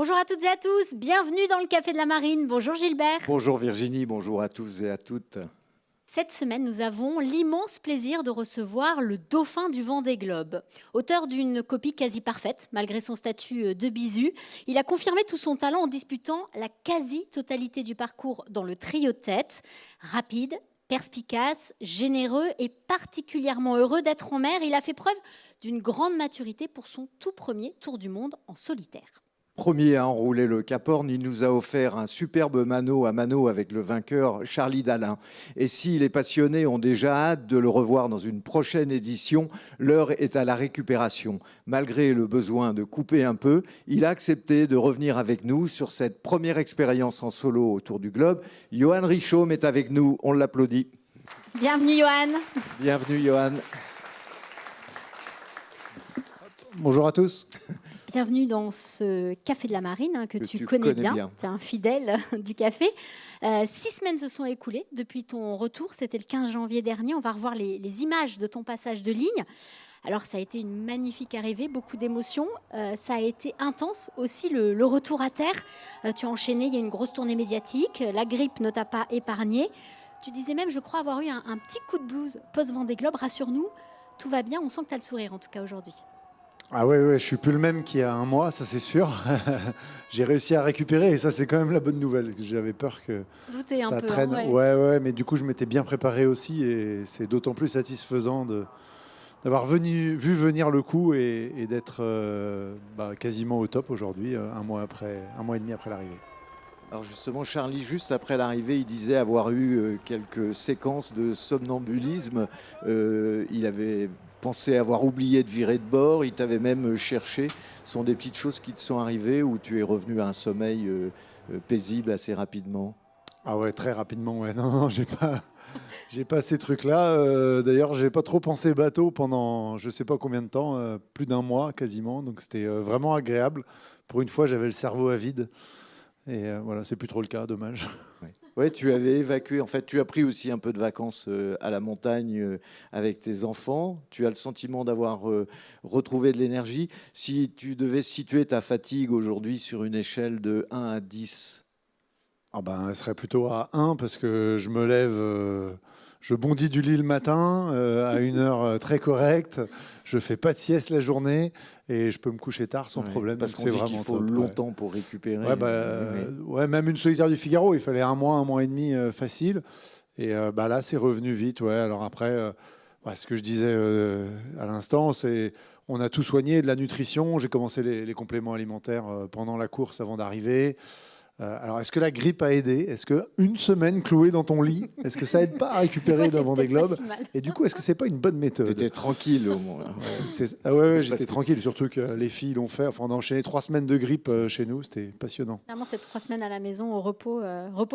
Bonjour à toutes et à tous, bienvenue dans le Café de la Marine. Bonjour Gilbert. Bonjour Virginie, bonjour à tous et à toutes. Cette semaine, nous avons l'immense plaisir de recevoir le dauphin du Vendée Globe. Auteur d'une copie quasi parfaite, malgré son statut de bisu, il a confirmé tout son talent en disputant la quasi-totalité du parcours dans le trio de tête. Rapide, perspicace, généreux et particulièrement heureux d'être en mer, il a fait preuve d'une grande maturité pour son tout premier tour du monde en solitaire. Premier à enrouler le Cap Horn, il nous a offert un superbe mano à mano avec le vainqueur Charlie Dalin. Et si les passionnés ont déjà hâte de le revoir dans une prochaine édition, l'heure est à la récupération. Malgré le besoin de couper un peu, il a accepté de revenir avec nous sur cette première expérience en solo autour du globe. Johan Richomme est avec nous, on l'applaudit. Bienvenue Johan. Bienvenue Johan. Bonjour à tous. Bienvenue dans ce Café de la Marine que tu connais bien. Tu es un fidèle du café. 6 semaines se sont écoulées depuis ton retour. C'était le 15 janvier dernier. On va revoir les images de ton passage de ligne. Alors, ça a été une magnifique arrivée, beaucoup d'émotions. Ça a été intense aussi, le retour à terre. Tu as enchaîné, il y a une grosse tournée médiatique. La grippe ne t'a pas épargné. Tu disais même, je crois, avoir eu un petit coup de blues post-Vendée Globe. Rassure-nous, tout va bien. On sent que tu as le sourire, en tout cas, aujourd'hui. Ah ouais, je suis plus le même qu'il y a un mois, ça c'est sûr. J'ai réussi à récupérer et ça c'est quand même la bonne nouvelle. J'avais peur que ça traîne. Ouais, mais du coup je m'étais bien préparé aussi et c'est d'autant plus satisfaisant d'avoir vu venir le coup et d'être quasiment au top aujourd'hui, un mois et demi après l'arrivée. Alors justement, Charlie, juste après l'arrivée, il disait avoir eu quelques séquences de somnambulisme. Il avait pensé avoir oublié de virer de bord, il t'avait même cherché. Ce sont des petites choses qui te sont arrivées ou tu es revenu à un sommeil paisible assez rapidement? Ah ouais, très rapidement, ouais. Non, j'ai pas ces trucs-là. D'ailleurs, j'ai pas trop pensé bateau pendant je sais pas combien de temps, plus d'un mois quasiment. Donc c'était vraiment agréable. Pour une fois, j'avais le cerveau à vide. Et voilà, c'est plus trop le cas, dommage. Ouais, tu avais évacué, en fait, tu as pris aussi un peu de vacances à la montagne avec tes enfants. Tu as le sentiment d'avoir retrouvé de l'énergie. Si tu devais situer ta fatigue aujourd'hui sur une échelle de 1 à 10? Elle serait plutôt à 1 parce que je me lève, je bondis du lit le matin à une heure très correcte. Je fais pas de sieste la journée et je peux me coucher tard sans problème. Parce qu'on dit qu'il faut longtemps pour récupérer. Même une solitaire du Figaro, il fallait un mois et demi facile. Et là, c'est revenu vite. Ouais. Alors après, ce que je disais à l'instant, c'est on a tout soigné, de la nutrition. J'ai commencé les compléments alimentaires pendant la course avant d'arriver. Alors, est-ce que la grippe a aidé? Est-ce qu'une semaine clouée dans ton lit, est-ce que ça aide pas à récupérer d'un Vendée Globe? Et du coup, est-ce que c'est pas une bonne méthode? T'étais tranquille au moins. Ouais, j'étais tranquille, surtout que les filles l'ont fait. Enfin, on a enchaîné 3 semaines de grippe chez nous, c'était passionnant. Finalement, c'est 3 semaines à la maison au repos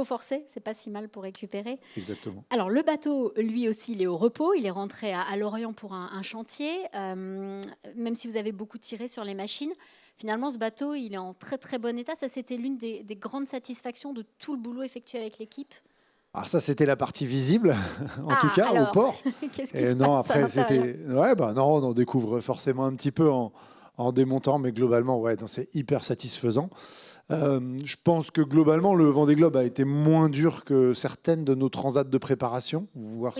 forcé, c'est pas si mal pour récupérer. Exactement. Alors, le bateau, lui aussi, il est au repos. Il est rentré à Lorient pour un chantier. Même si vous avez beaucoup tiré sur les machines, finalement, ce bateau, il est en très très bon état. Ça, c'était l'une des grandes satisfactions de tout le boulot effectué avec l'équipe. Alors ça, c'était la partie visible, en tout cas, alors, au port. Qu'est-ce qui se passe après, c'était... on découvre forcément un petit peu en démontant, mais globalement, c'est hyper satisfaisant. Je pense que globalement, le Vendée Globe a été moins dur que certaines de nos transats de préparation.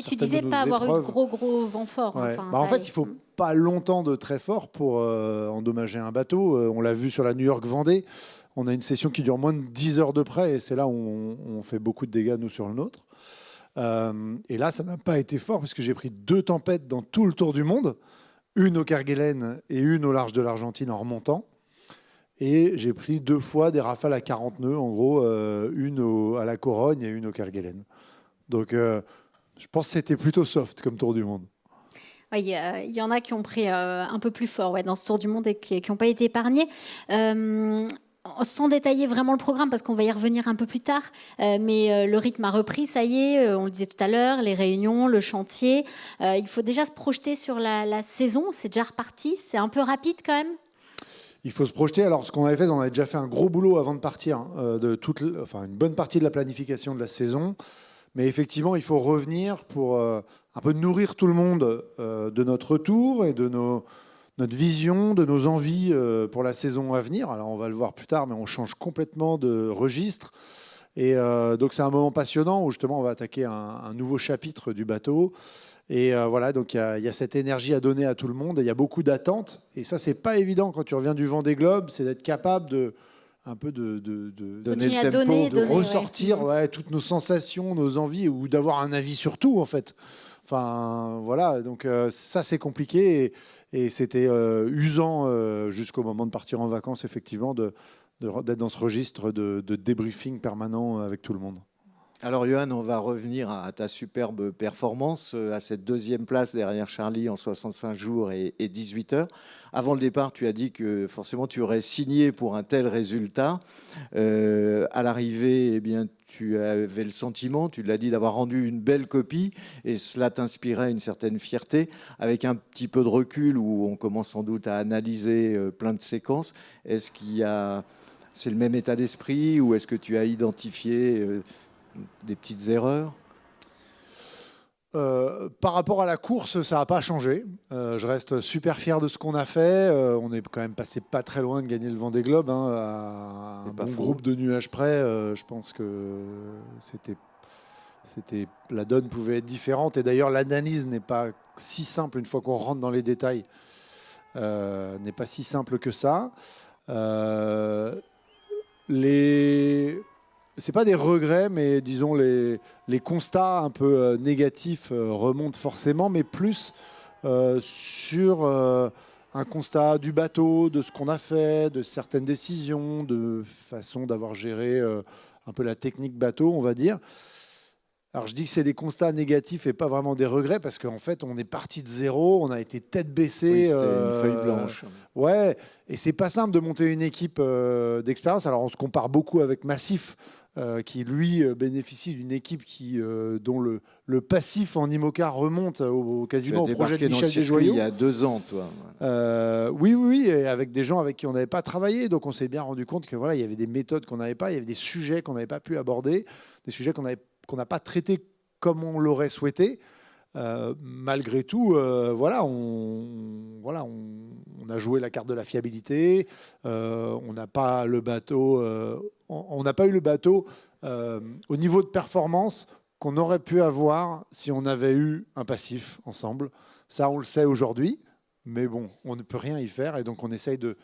Tu disais pas avoir eu de gros vent fort. Ouais. En fait, il faut pas longtemps de très fort pour endommager un bateau. On l'a vu sur la New York Vendée. On a une session qui dure moins de 10 heures de près et c'est là où on fait beaucoup de dégâts, nous, sur le nôtre. Et là, ça n'a pas été fort parce que j'ai pris 2 tempêtes dans tout le tour du monde. Une au Kerguelen et une au large de l'Argentine en remontant. Et j'ai pris 2 fois des rafales à 40 nœuds, en gros, une à la Corogne et une au Kerguelen. Donc, je pense que c'était plutôt soft comme tour du monde. Il y en a qui ont pris un peu plus fort dans ce tour du monde et qui n'ont pas été épargnés. Sans détailler vraiment le programme, parce qu'on va y revenir un peu plus tard, mais le rythme a repris, ça y est, on le disait tout à l'heure, les réunions, le chantier. Il faut déjà se projeter sur la saison, c'est déjà reparti, c'est un peu rapide quand même. Il faut se projeter. Alors, ce qu'on avait fait, on avait déjà fait un gros boulot avant de partir, une bonne partie de la planification de la saison. Mais effectivement, il faut revenir pour un peu nourrir tout le monde de notre retour et de notre vision, de nos envies pour la saison à venir. Alors on va le voir plus tard, mais on change complètement de registre. Et donc c'est un moment passionnant où justement on va attaquer un nouveau chapitre du bateau. Et voilà, donc il y a cette énergie à donner à tout le monde. Et il y a beaucoup d'attentes. Et ça, c'est pas évident quand tu reviens du Vendée Globe, c'est d'être capable de un peu de donner le tempo, de ressortir toutes nos sensations, nos envies, ou d'avoir un avis sur tout en fait. Enfin voilà, donc ça c'est compliqué et c'était usant jusqu'au moment de partir en vacances effectivement d'être dans ce registre de débriefing permanent avec tout le monde. Alors Johan, on va revenir à ta superbe performance, à cette deuxième place derrière Charlie en 65 jours et 18 heures. Avant le départ, tu as dit que forcément tu aurais signé pour un tel résultat. À l'arrivée, eh bien, tu avais le sentiment, tu l'as dit, d'avoir rendu une belle copie et cela t'inspirait une certaine fierté. Avec un petit peu de recul où on commence sans doute à analyser plein de séquences, est-ce c'est le même état d'esprit ou est-ce que tu as identifié des petites erreurs? Par rapport à la course, ça n'a pas changé. Je reste super fier de ce qu'on a fait. On est quand même passé pas très loin de gagner le Vendée Globe, à un bon groupe de nuages près. Je pense que la donne pouvait être différente. Et d'ailleurs, l'analyse n'est pas si simple une fois qu'on rentre dans les détails. N'est pas si simple que ça. C'est pas des regrets, mais disons les constats un peu négatifs remontent forcément, mais plus sur un constat du bateau, de ce qu'on a fait, de certaines décisions, de façon d'avoir géré un peu la technique bateau, on va dire. Alors je dis que c'est des constats négatifs et pas vraiment des regrets parce qu'en fait on est parti de zéro, on a été tête baissée. Oui, c'était une feuille blanche. Ouais, et c'est pas simple de monter une équipe d'expérience. Alors on se compare beaucoup avec Massif, qui lui bénéficie d'une équipe dont le passif en IMOCA remonte quasiment au projet de Michel Desjoyaux. Il y a 2 ans, toi. Oui, et avec des gens avec qui on n'avait pas travaillé. Donc on s'est bien rendu compte que voilà, il y avait des méthodes qu'on n'avait pas, il y avait des sujets qu'on n'avait pas pu aborder, des sujets qu'on n'a pas traités comme on l'aurait souhaité. Malgré tout, on a joué la carte de la fiabilité. On n'a pas le bateau. On n'a pas eu le bateau au niveau de performance qu'on aurait pu avoir si on avait eu un passif ensemble. Ça, on le sait aujourd'hui, mais bon, on ne peut rien y faire et donc on essaye de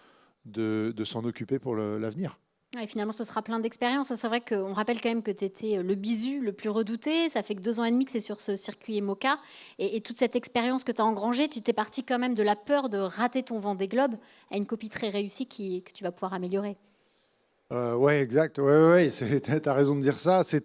s'en occuper pour l'avenir. Et finalement, ce sera plein d'expériences. C'est vrai qu'on rappelle quand même que tu étais le bisu le plus redouté. Ça fait que 2 ans et demi que c'est sur ce circuit IMOCA. Et toute cette expérience que tu as engrangée, tu t'es parti quand même de la peur de rater ton Vendée Globe à une copie très réussie que tu vas pouvoir améliorer. Oui, exact. Ouais, tu as raison de dire ça. Ça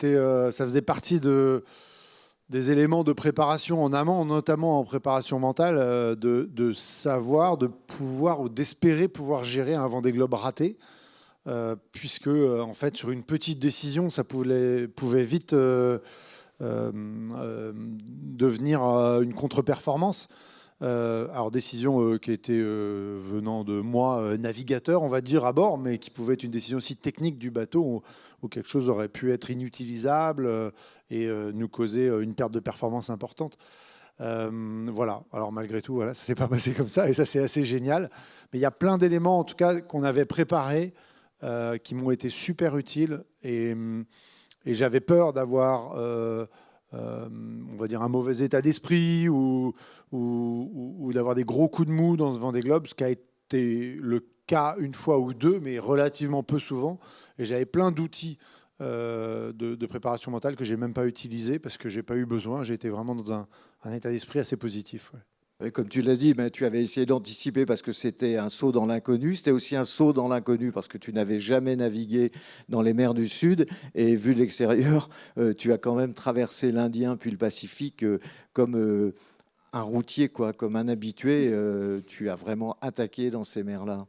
faisait partie des éléments de préparation en amont, notamment en préparation mentale, de savoir, de pouvoir ou d'espérer pouvoir gérer un Vendée Globe raté. Puisque en fait sur une petite décision ça pouvait vite devenir une contre-performance. Alors décision qui était venant de moi, navigateur on va dire à bord, mais qui pouvait être une décision aussi technique du bateau où quelque chose aurait pu être inutilisable et nous causer une perte de performance importante. Voilà. Alors malgré tout, ça s'est pas passé comme ça et ça c'est assez génial. Mais il y a plein d'éléments en tout cas qu'on avait préparés qui m'ont été super utiles et j'avais peur d'avoir on va dire un mauvais état d'esprit ou d'avoir des gros coups de mou dans ce Vendée Globe, ce qui a été le cas une fois ou deux, mais relativement peu souvent. Et j'avais plein d'outils de préparation mentale que j'ai même pas utilisés parce que j'ai pas eu besoin. J'ai été vraiment dans un état d'esprit assez positif. Ouais. Comme tu l'as dit, tu avais essayé d'anticiper parce que c'était un saut dans l'inconnu. C'était aussi un saut dans l'inconnu parce que tu n'avais jamais navigué dans les mers du Sud. Et vu de l'extérieur, tu as quand même traversé l'Indien puis le Pacifique comme un routier, comme un habitué. Tu as vraiment attaqué dans ces mers-là.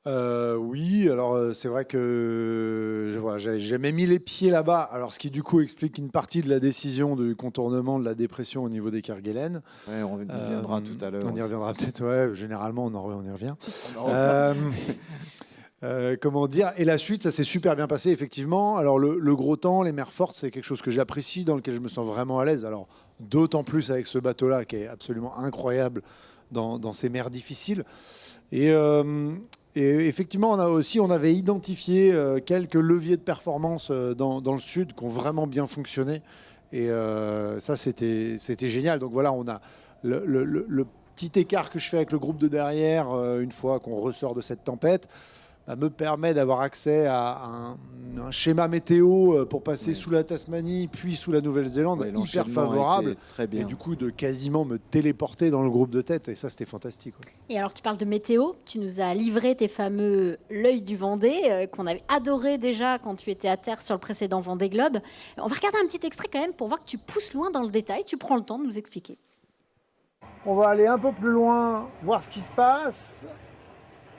Oui, alors c'est vrai que j'ai jamais mis les pieds là-bas. Alors ce qui du coup explique une partie de la décision du contournement de la dépression au niveau des Kerguelen. Ouais, on y reviendra tout à l'heure. On y reviendra peut-être. Ouais, généralement on y revient. Comment dire? Et la suite, ça s'est super bien passé effectivement. Alors le gros temps, les mers fortes, c'est quelque chose que j'apprécie, dans lequel je me sens vraiment à l'aise. Alors d'autant plus avec ce bateau-là qui est absolument incroyable dans ces mers difficiles. Et effectivement, on avait identifié quelques leviers de performance dans le sud qui ont vraiment bien fonctionné. Et ça, c'était génial. Donc voilà, on a le petit écart que je fais avec le groupe de derrière, une fois qu'on ressort de cette tempête, me permet d'avoir accès à un schéma météo pour passer sous la Tasmanie, puis sous la Nouvelle-Zélande, hyper favorable. Très bien. Et du coup, de quasiment me téléporter dans le groupe de tête. Et ça, c'était fantastique. Ouais. Et alors, tu parles de météo. Tu nous as livré tes fameux l'œil du Vendée, qu'on avait adoré déjà quand tu étais à terre sur le précédent Vendée Globe. On va regarder un petit extrait quand même pour voir que tu pousses loin dans le détail. Tu prends le temps de nous expliquer. On va aller un peu plus loin, voir ce qui se passe.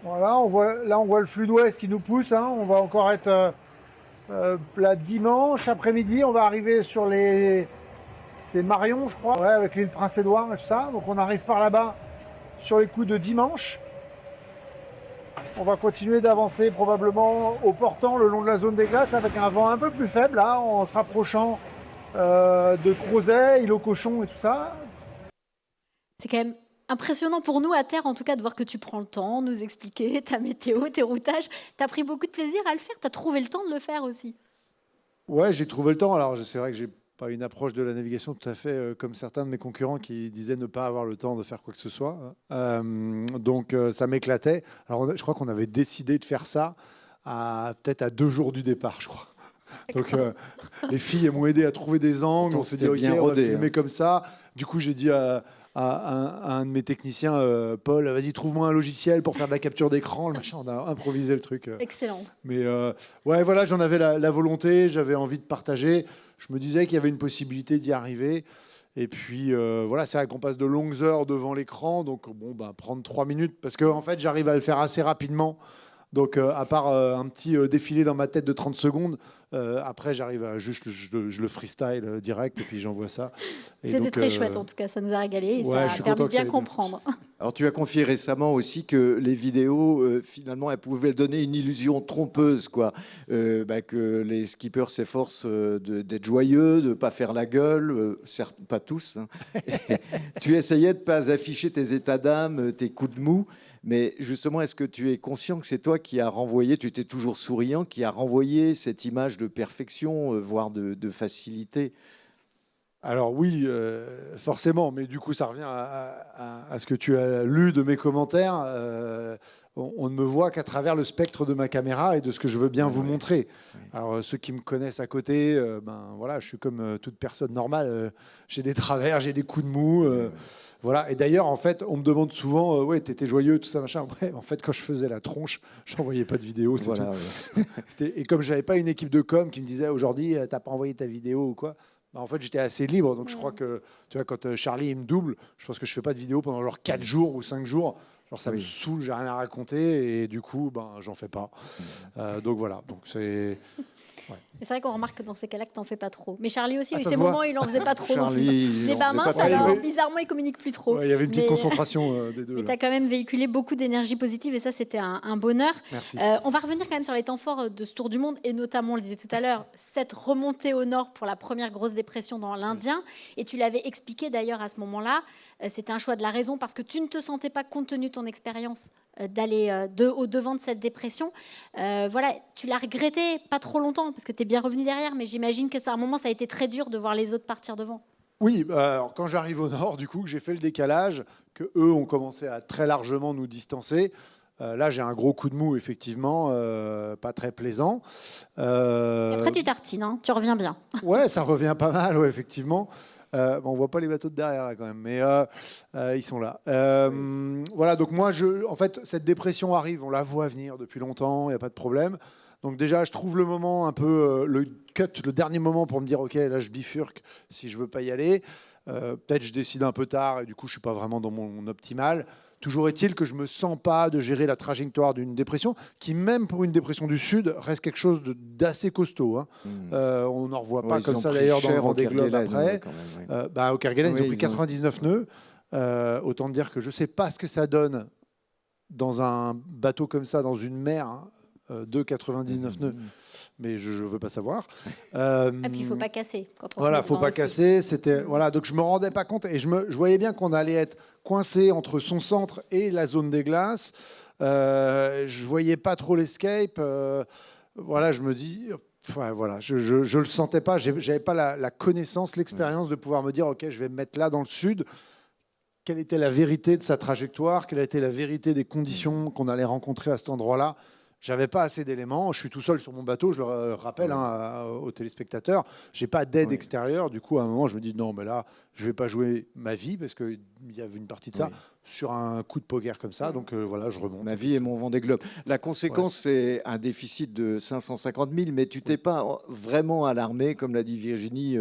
Voilà, on voit le flux d'ouest qui nous pousse. Hein. On va encore être là dimanche après-midi. On va arriver sur c'est Marion, je crois, avec l'île Prince-Édouard et tout ça. Donc on arrive par là-bas sur les coups de dimanche. On va continuer d'avancer probablement au portant le long de la zone des glaces avec un vent un peu plus faible là, en se rapprochant de Crozet, île aux cochons et tout ça. C'est quand même impressionnant pour nous à terre, en tout cas, de voir que tu prends le temps, nous expliquer ta météo, tes routages. Tu as pris beaucoup de plaisir à le faire. Tu as trouvé le temps de le faire aussi. Ouais, j'ai trouvé le temps. Alors, c'est vrai que j'ai pas une approche de la navigation tout à fait comme certains de mes concurrents qui disaient ne pas avoir le temps de faire quoi que ce soit. Donc, ça m'éclatait. Alors, je crois qu'on avait décidé de faire ça peut-être à 2 jours du départ, je crois. Donc, les filles m'ont aidé à trouver des angles. On s'est dit, OK, on va filmer comme ça. Du coup, j'ai dit à un de mes techniciens, Paul, vas-y, trouve-moi un logiciel pour faire de la capture d'écran. Le machin, on a improvisé le truc. Excellent. Mais ouais, voilà, j'en avais la volonté, j'avais envie de partager. Je me disais qu'il y avait une possibilité d'y arriver. Et puis, voilà, c'est vrai qu'on passe de longues heures devant l'écran. Donc, bon, prendre 3 minutes, parce qu'en fait, j'arrive à le faire assez rapidement. Donc, à part un petit défilé dans ma tête de 30 secondes, après, j'arrive à juste, je le freestyle direct et puis j'envoie ça. C'était très chouette, en tout cas. Ça nous a régalé et ça a permis de bien comprendre. Alors, tu as confié récemment aussi que les vidéos, finalement, elles pouvaient donner une illusion trompeuse, quoi. Que les skippers s'efforcent d'être joyeux, de ne pas faire la gueule, certes, pas tous. Hein. Tu essayais de ne pas afficher tes états d'âme, tes coups de mou. Mais justement, est-ce que tu es conscient que c'est toi qui as renvoyé, tu étais toujours souriant, qui a renvoyé cette image de perfection, voire de facilité ? Alors oui, forcément, mais du coup, ça revient à ce que tu as lu de mes commentaires. On ne me voit qu'à travers le spectre de ma caméra et de ce que je veux bien vous montrer. Oui. Alors, ceux qui me connaissent à côté, voilà, je suis comme toute personne normale. J'ai des travers, j'ai des coups de mou. Voilà. Et d'ailleurs, en fait, on me demande souvent, ouais, t'étais joyeux, tout ça, machin. Ouais, en fait, quand je faisais la tronche, j'envoyais pas de vidéo, c'est voilà, tout. Ouais. Et comme j'avais pas une équipe de com qui me disait aujourd'hui, t'as pas envoyé ta vidéo ou quoi. En fait, j'étais assez libre. Donc, je crois que, tu vois, quand Charlie il me double, je pense que je fais pas de vidéo pendant genre 4 jours ou 5 jours. Genre, ça me saoule, j'ai rien à raconter. Et du coup, j'en fais pas. Donc, voilà. Donc, c'est... Ouais. C'est vrai qu'on remarque que dans ces cas-là que t'en fais pas trop. Mais Charlie aussi, il y a eu ces moments où il en faisait pas trop. Charlie, c'est pas mince, alors bizarrement il communique plus trop. Il y avait une petite concentration des deux. Mais tu as quand même véhiculé beaucoup d'énergie positive et ça c'était un bonheur. Merci. On va revenir quand même sur les temps forts de ce tour du monde et notamment, on le disait tout à l'heure, cette remontée au nord pour la première grosse dépression dans l'Indien. Et tu l'avais expliqué d'ailleurs à ce moment-là, c'était un choix de la raison parce que tu ne te sentais pas, compte tenu de ton expérience, d'aller au devant de cette dépression. Voilà, tu l'as regretté pas trop longtemps parce que tu es bien revenu derrière, mais j'imagine que à un moment ça a été très dur de voir les autres partir devant. Oui, alors quand j'arrive au nord, du coup, que j'ai fait le décalage, que eux ont commencé à très largement nous distancer. Là, j'ai un gros coup de mou, effectivement, pas très plaisant. Et après, tu tartines, hein, tu reviens bien. Ouais, ça revient pas mal, ouais, effectivement. On voit pas les bateaux de derrière là, quand même, mais ils sont là. Voilà, donc moi, en fait, cette dépression arrive, on la voit venir depuis longtemps, il n'y a pas de problème. Donc déjà, je trouve le moment un peu, le cut, le dernier moment pour me dire, OK, là, je bifurque si je veux pas y aller. Peut-être je décide un peu tard et du coup, je suis pas vraiment dans mon optimal. Toujours est-il que je me sens pas de gérer la trajectoire d'une dépression qui, même pour une dépression du Sud, reste quelque chose d'assez costaud. Hein. On n'en revoit pas comme ça d'ailleurs dans le Vendée Globe après. Au Kerguelen, ils ont pris 99 nœuds. Autant dire que je sais pas ce que ça donne dans un bateau comme ça, dans une mer de 99 nœuds. Mais je ne veux pas savoir. Et puis, il ne faut pas casser. Voilà, il ne faut pas casser. Voilà, donc, je ne me rendais pas compte. Et je voyais bien qu'on allait être coincé entre son centre et la zone des glaces. Je ne voyais pas trop l'escape. Voilà, je me dis... Enfin, voilà, je ne le sentais pas. Je n'avais pas la connaissance, l'expérience de pouvoir me dire, OK, je vais me mettre là dans le sud. Quelle était la vérité de sa trajectoire? Quelle était la vérité des conditions qu'on allait rencontrer à cet endroit-là? J'avais pas assez d'éléments. Je suis tout seul sur mon bateau, je le rappelle aux téléspectateurs. J'ai pas d'aide extérieure. Du coup, à un moment, je me dis non, mais là, je vais pas jouer ma vie parce qu'il y avait une partie de ça sur un coup de poker comme ça. Donc voilà, je remonte. Ma vie et mon Vendée Globe. La conséquence, c'est un déficit de 550 000, mais tu t'es pas vraiment alarmé, comme l'a dit Virginie.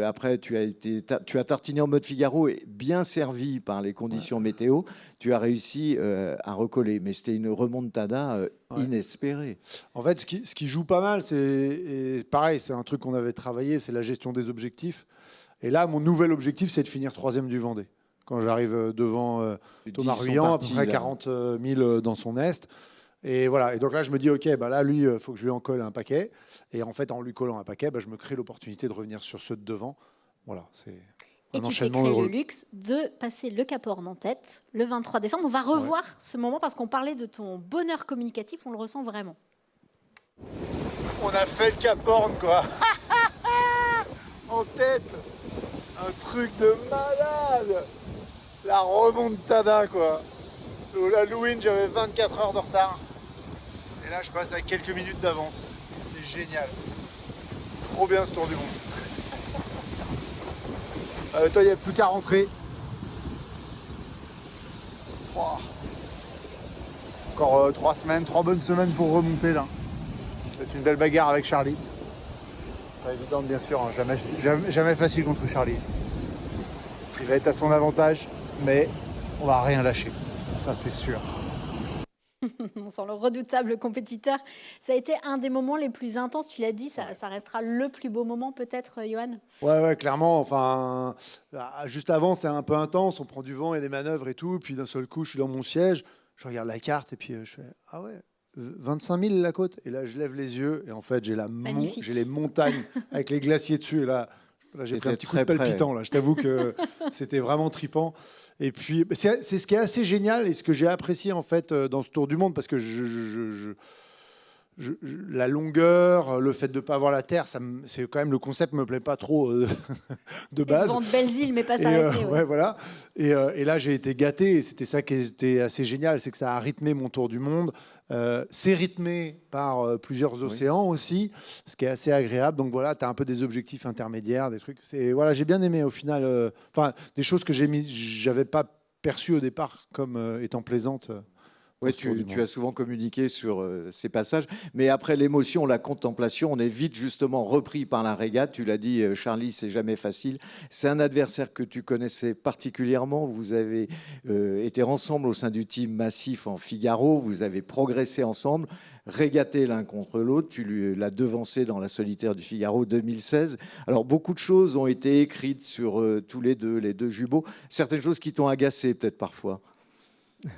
Après, tu as tartiné en mode Figaro et bien servi par les conditions météo. Tu as réussi à recoller, mais c'était une remontada inespérée. En fait, ce qui joue pas mal, c'est pareil, c'est un truc qu'on avait travaillé, c'est la gestion des objectifs. Et là, mon nouvel objectif, c'est de finir 3e du Vendée. Quand j'arrive devant Thomas Ruyant, à peu près 40 000 dans son est. Et voilà. Et donc là, je me dis, OK, bah là, lui, il faut que je lui en colle un paquet. Et en fait, en lui collant un paquet, je me crée l'opportunité de revenir sur ceux de devant. Voilà, c'est un enchaînement heureux. Et tu t'es créé le luxe de passer le Cap Horn en tête le 23 décembre. On va revoir ce moment parce qu'on parlait de ton bonheur communicatif. On le ressent vraiment. On a fait le Cap Horn, quoi. En tête. Un truc de malade. La remontada, quoi. L'Halloween, j'avais 24 heures de retard. Et là, je passe à quelques minutes d'avance. C'est génial. Trop bien ce tour du monde. Toi, il n'y a plus qu'à rentrer. Wow. Encore 3 bonnes semaines pour remonter, là. C'est une belle bagarre avec Charlie. Pas évidente, bien sûr. Hein. Jamais facile contre Charlie. Il va être à son avantage, mais on va rien lâcher. Ça, c'est sûr. On sent le redoutable compétiteur. Ça a été un des moments les plus intenses. Tu l'as dit, ça restera le plus beau moment peut-être, Johan? Ouais, clairement. Enfin, juste avant, c'est un peu intense. On prend du vent et des manœuvres et tout. Puis d'un seul coup, je suis dans mon siège. Je regarde la carte et puis je fais « Ah ouais, 25 000 la côte ». Et là, je lève les yeux et en fait, j'ai les montagnes avec les glaciers dessus. Et là j'ai pris un petit coup de palpitant. Là. Je t'avoue que c'était vraiment trippant. Et puis, c'est ce qui est assez génial et ce que j'ai apprécié en fait dans ce tour du monde parce que la longueur, le fait de ne pas avoir la terre, c'est quand même le concept me plaît pas trop de base. Devant de belles îles, mais pas s'arrêter. Ouais, voilà. Et là, j'ai été gâté. Et c'était ça qui était assez génial, c'est que ça a rythmé mon tour du monde. C'est rythmé par plusieurs océans aussi, ce qui est assez agréable. Donc voilà, tu as un peu des objectifs intermédiaires, des trucs. Voilà, j'ai bien aimé au final. Des choses que j'avais pas perçues au départ comme étant plaisantes. Oui, tu as souvent communiqué sur ces passages, mais après l'émotion, la contemplation, on est vite justement repris par la régate. Tu l'as dit, Charlie, c'est jamais facile. C'est un adversaire que tu connaissais particulièrement. Vous avez été ensemble au sein du team Massif en Figaro. Vous avez progressé ensemble, régaté l'un contre l'autre. Tu l'as devancé dans la solitaire du Figaro 2016. Alors, beaucoup de choses ont été écrites sur tous les deux jumeaux. Certaines choses qui t'ont agacé peut-être parfois.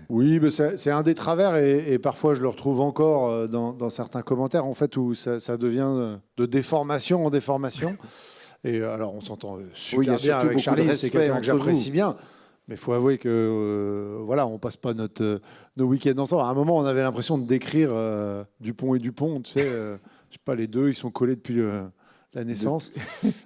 Oui, mais c'est un des travers et parfois je le retrouve encore dans certains commentaires en fait où ça devient de déformation en déformation. Et alors on s'entend super bien avec Charlie, c'est quelqu'un que j'apprécie bien, mais il faut avouer que voilà, on passe pas nos week-ends ensemble. À un moment, on avait l'impression de décrire Dupont et Dupont, tu sais, je sais pas, les deux, ils sont collés depuis la naissance.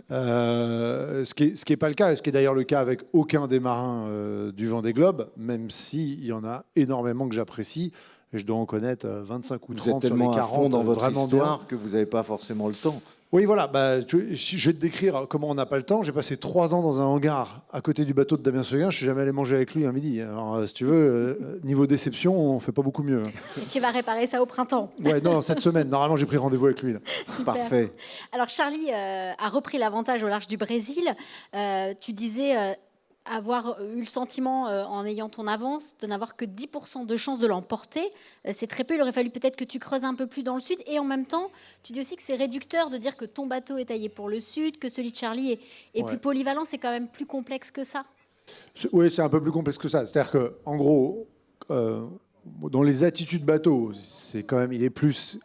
Ce qui est pas le cas, ce qui est d'ailleurs le cas avec aucun des marins du Vendée Globe, même s'il y en a énormément que j'apprécie. Et je dois en connaître 25 ou 30 vous êtes tellement sur les 40. À fond dans votre vraiment histoire bien. Que vous n'avez pas forcément le temps. Oui, voilà. Je vais te décrire comment on n'a pas le temps. J'ai passé 3 ans dans un hangar à côté du bateau de Damien Seguin. Je suis jamais allé manger avec lui un midi. Alors, si tu veux, niveau déception, on fait pas beaucoup mieux. Tu vas réparer ça au printemps. Ouais, non, cette semaine. Normalement, j'ai pris rendez-vous avec lui. Là. Super. Parfait. Alors, Charlie a repris l'avantage au large du Brésil. Tu disais avoir eu le sentiment, en ayant ton avance, de n'avoir que 10% de chance de l'emporter. C'est très peu. Il aurait fallu peut-être que tu creuses un peu plus dans le sud. Et en même temps, tu dis aussi que c'est réducteur de dire que ton bateau est taillé pour le sud, que celui de Charlie est plus polyvalent. C'est quand même plus complexe que ça. Oui, c'est un peu plus complexe que ça. C'est-à-dire qu'en gros, dans les attitudes bateau, c'est quand même, il est plus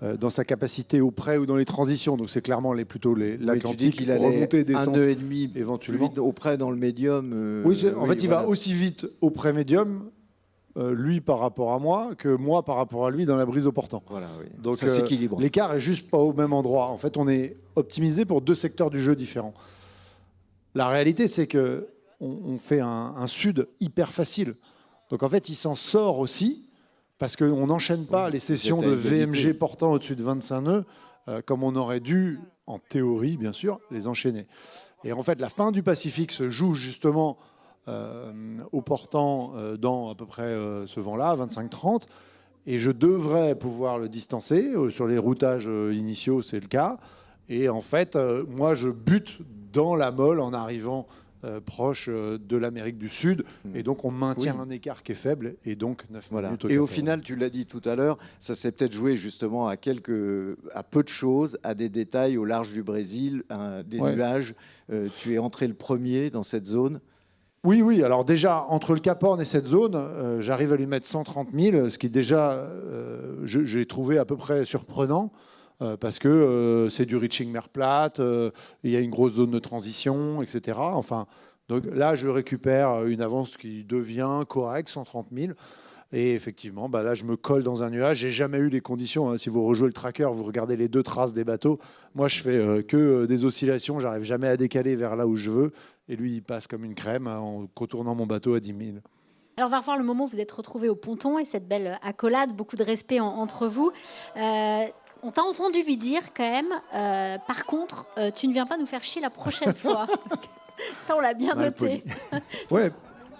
dans sa capacité au près ou dans les transitions. Donc c'est clairement l'Atlantique, il allait remonter, descendre, 1 nœud et demi éventuellement. au près dans le médium. Oui, en fait, il va aussi vite au près médium, lui par rapport à moi, que moi par rapport à lui dans la brise au portant. Voilà, oui. Donc ça s'équilibre. L'écart est juste pas au même endroit. En fait, on est optimisé pour 2 secteurs du jeu différents. La réalité, c'est que on fait un sud hyper facile. Donc en fait, il s'en sort aussi parce qu'on n'enchaîne pas les sessions de VMG portant au-dessus de 25 nœuds comme on aurait dû, en théorie bien sûr, les enchaîner. Et en fait, la fin du Pacifique se joue justement au portant dans à peu près ce vent-là, 25-30. Et je devrais pouvoir le distancer. Sur les routages initiaux, c'est le cas. Et en fait, moi, je bute dans la molle en arrivant proche de l'Amérique du Sud. Et donc, on maintient un écart qui est faible. Et donc, 9 minutes. Et au final, tu l'as dit tout à l'heure, ça s'est peut-être joué justement à peu de choses, à des détails au large du Brésil, des nuages. Tu es entré le premier dans cette zone. Oui. Alors déjà, entre le Cap Horn et cette zone, j'arrive à lui mettre 130 000, ce qui déjà, j'ai trouvé à peu près surprenant. Parce que c'est du reaching mer plate, il y a une grosse zone de transition, etc. Enfin, donc là, je récupère une avance qui devient correcte, 130 000. Et effectivement, là, je me colle dans un nuage. J'ai jamais eu les conditions. Hein. Si vous rejouez le tracker, vous regardez les 2 traces des bateaux. Moi, je fais que des oscillations. J'arrive jamais à décaler vers là où je veux. Et lui, il passe comme une crème en contournant mon bateau à 10 000. Alors, on va revoir le moment où vous êtes retrouvés au ponton et cette belle accolade, beaucoup de respect entre vous. On t'a entendu lui dire quand même, par contre, tu ne viens pas nous faire chier la prochaine fois. Ça, on l'a bien noté. Ouais,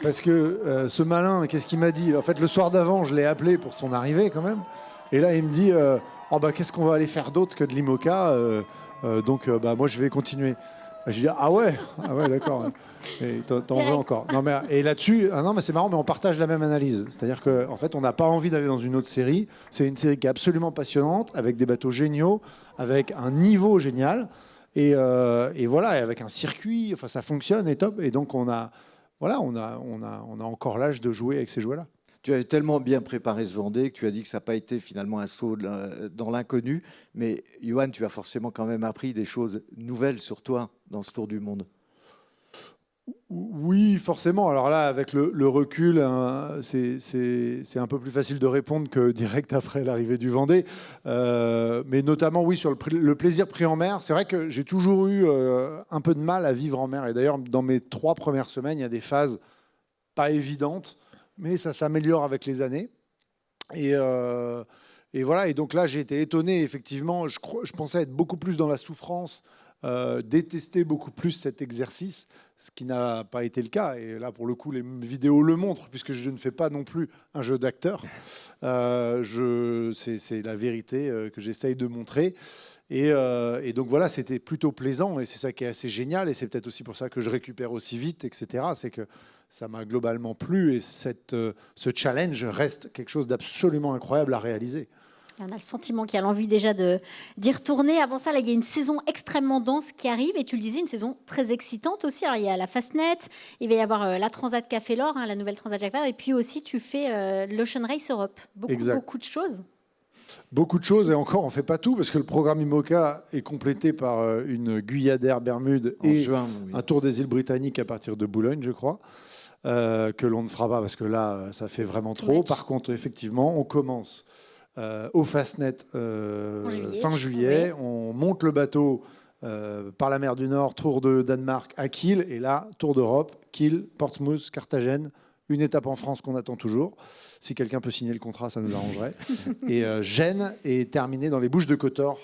parce que ce malin, qu'est-ce qu'il m'a dit? En fait, le soir d'avant, je l'ai appelé pour son arrivée quand même. Et là, il me dit, qu'est-ce qu'on va aller faire d'autre que de l'IMOCA donc, moi, je vais continuer. Je dis ah ouais d'accord. Et t'en veux encore. Non mais et là-dessus mais c'est marrant, mais on partage la même analyse. C'est-à-dire que en fait on n'a pas envie d'aller dans une autre série. C'est une série qui est absolument passionnante, avec des bateaux géniaux, avec un niveau génial et voilà, et avec un circuit. Enfin ça fonctionne et top. Et donc on a encore l'âge de jouer avec ces jouets-là. Tu avais tellement bien préparé ce Vendée que tu as dit que ça n'a pas été finalement un saut dans l'inconnu. Mais Johan, tu as forcément quand même appris des choses nouvelles sur toi dans ce tour du monde. Oui, forcément. Alors là, avec le recul, c'est un peu plus facile de répondre que direct après l'arrivée du Vendée. Mais notamment, oui, sur le plaisir pris en mer. C'est vrai que j'ai toujours eu un peu de mal à vivre en mer. Et d'ailleurs, dans mes 3 premières semaines, il y a des phases pas évidentes. Mais ça s'améliore avec les années. Et voilà. Et donc là, j'ai été étonné. Effectivement, je pensais être beaucoup plus dans la souffrance, détester beaucoup plus cet exercice, ce qui n'a pas été le cas. Et là, pour le coup, les vidéos le montrent, puisque je ne fais pas non plus un jeu d'acteur. C'est la vérité que j'essaye de montrer. Et donc voilà, c'était plutôt plaisant. Et c'est ça qui est assez génial. Et c'est peut-être aussi pour ça que je récupère aussi vite, etc. C'est que ça m'a globalement plu et ce challenge reste quelque chose d'absolument incroyable à réaliser. Et on a le sentiment qu'il y a l'envie déjà d'y retourner. Avant ça, là, il y a une saison extrêmement dense qui arrive et tu le disais, une saison très excitante aussi. Alors, il y a la Fastnet, il va y avoir la Transat Café L'Or, la nouvelle Transat Jacques Vabre, et puis aussi tu fais l'Ocean Race Europe. Beaucoup de choses. Beaucoup de choses, et encore, on ne fait pas tout, parce que le programme IMOCA est complété par une Guyadère Bermude et un tour des îles Britanniques à partir de Boulogne, je crois, que l'on ne fera pas, parce que là, ça fait vraiment trop. Par contre, effectivement, on commence au Fastnet fin juillet. On monte le bateau par la mer du Nord, tour de Danemark à Kiel, et là, tour d'Europe, Kiel, Portsmouth, Carthagène. Une étape en France qu'on attend toujours. Si quelqu'un peut signer le contrat, ça nous arrangerait. Et Gênes est terminé dans les Bouches-de-Côte-d'Or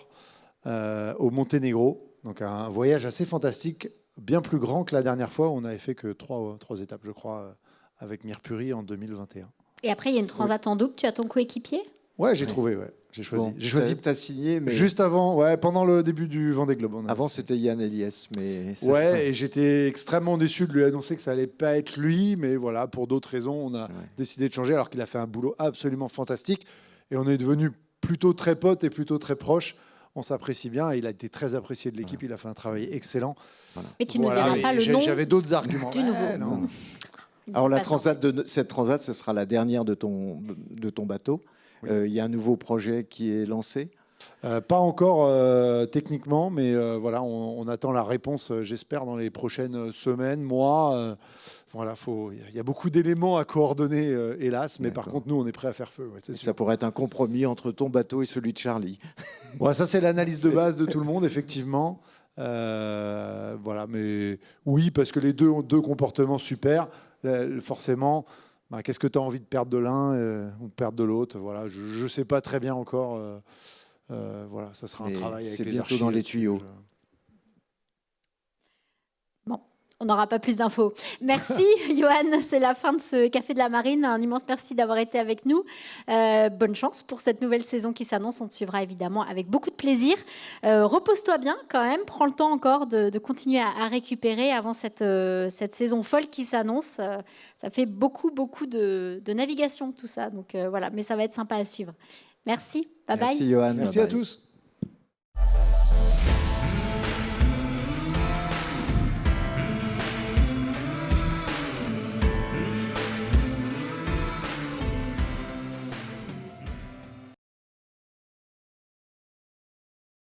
au Monténégro. Donc un voyage assez fantastique, bien plus grand que la dernière fois. On n'avait fait que 3 étapes, je crois, avec Mirpuri en 2021. Et après, il y a une transat en double. Tu as ton coéquipier ? Ouais, j'ai trouvé, ouais. J'ai choisi. Bon, j'ai choisi. Tu as signé, mais juste avant, pendant le début du Vendée Globe. Avant, c'était Yann Eliès, mais et j'étais extrêmement déçu de lui annoncer que ça allait pas être lui, mais voilà, pour d'autres raisons, on a décidé de changer, alors qu'il a fait un boulot absolument fantastique, et on est devenus plutôt très potes et plutôt très proches. On s'apprécie bien, et il a été très apprécié de l'équipe. Il a fait un travail excellent. Mais tu ne diras pas le nom. J'avais d'autres arguments. Du nouveau. Alors cette transat, ce sera la dernière de ton bateau. Il y a un nouveau projet qui est lancé. Pas encore techniquement, mais voilà, on attend la réponse, j'espère, dans les prochaines semaines, mois. Voilà, il y a beaucoup d'éléments à coordonner, hélas, mais par contre, nous, on est prêts à faire feu. Ouais, c'est sûr. Ça pourrait être un compromis entre ton bateau et celui de Charlie. Ouais, ça, c'est l'analyse de base de tout le monde, effectivement. Voilà, mais oui, parce que les deux ont deux comportements super. Forcément, qu'est-ce que tu as envie de perdre de l'un ou de perdre de l'autre? Voilà, je ne sais pas très bien encore. Voilà, ça sera un travail avec les archives. C'est bientôt dans les tuyaux. Bon, on n'aura pas plus d'infos. Merci, Johan. C'est la fin de ce Café de la Marine. Un immense merci d'avoir été avec nous. Bonne chance pour cette nouvelle saison qui s'annonce. On te suivra évidemment avec beaucoup de plaisir. Repose-toi bien quand même. Prends le temps encore de continuer à récupérer avant cette saison folle qui s'annonce. Ça fait beaucoup de navigation, tout ça. Donc voilà, mais ça va être sympa à suivre. Merci. Bye bye. Merci, Johan. Merci à tous.